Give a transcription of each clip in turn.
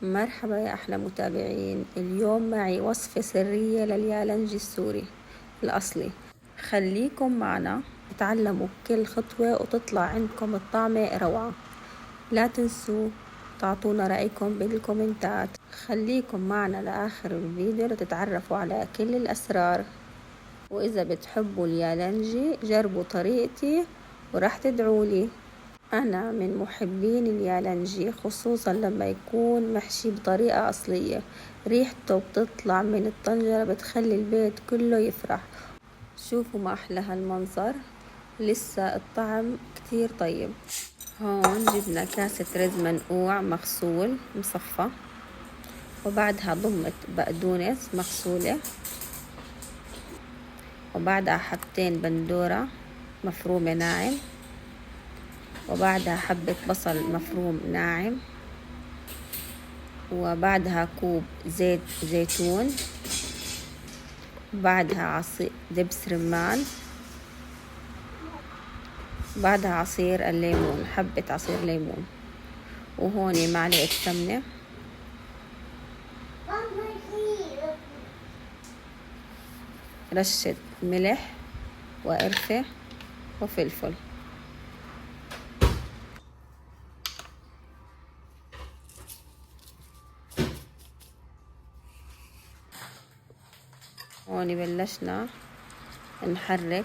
مرحبا يا أحلى متابعين. اليوم معي وصفة سرية لليالنجي السوري الأصلي. خليكم معنا تعلموا كل خطوة وتطلع عندكم الطعمة روعة. لا تنسوا تعطونا رأيكم بالكومنتات. خليكم معنا لآخر الفيديو لتتعرفوا على كل الأسرار. وإذا بتحبوا اليالنجي جربوا طريقتي وراح تدعولي. أنا من محبين اليالنجي خصوصا لما يكون محشي بطريقة أصلية، ريحته بتطلع من الطنجرة بتخلي البيت كله يفرح. شوفوا ما أحلى هالمنظر، لسه الطعم كتير طيب. هون جبنا كاسة رز منقوع مغسول مصفى، وبعدها ضمت بقدونس مغسولة، وبعدها حبتين بندورة مفرومة ناعم، وبعدها حبة بصل مفروم ناعم، وبعدها كوب زيت زيتون، بعدها دبس رمان، بعدها عصير الليمون، حبة عصير ليمون، وهون معلقة سمنة، رشة ملح وقرفة وفلفل. هون بلشنا نحرك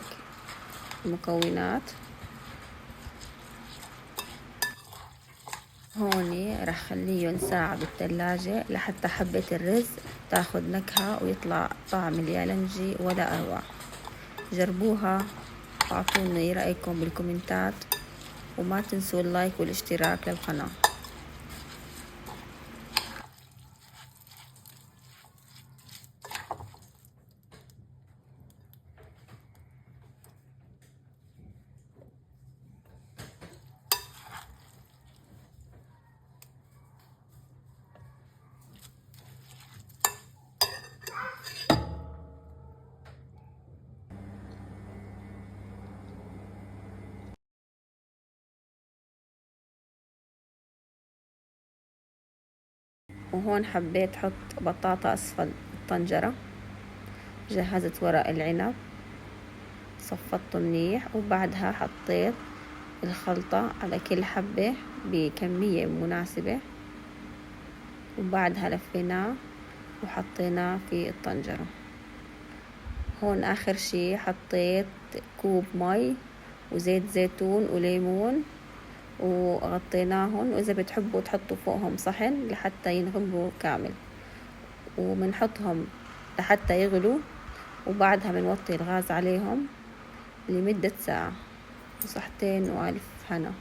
المكونات. هون رح خليهم ساعة بالثلاجة لحتى حبة الرز تاخد نكهة ويطلع طعم اليالنجي ولا أروع. جربوها واعطوني رأيكم بالكومنتات، وما تنسوا اللايك والاشتراك للقناة. وهون حبيت حط بطاطا أسفل الطنجرة. جهزت ورق العنب صفطته منيح، وبعدها حطيت الخلطة على كل حبة بكمية مناسبة، وبعدها لفيناه وحطيناه في الطنجرة. هون آخر شي حطيت كوب مي وزيت زيتون وليمون وغطيناهم، وإذا بتحبوا تحطوا فوقهم صحن لحتى ينغمروا كامل، ومنحطهم لحتى يغلوا، وبعدها بنوطي الغاز عليهم لمدة ساعة. وصحتين وألف هنا.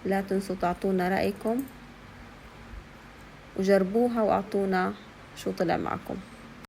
لا تنسوا تعطونا رأيكم وجربوها واعطونا شو طلع معكم.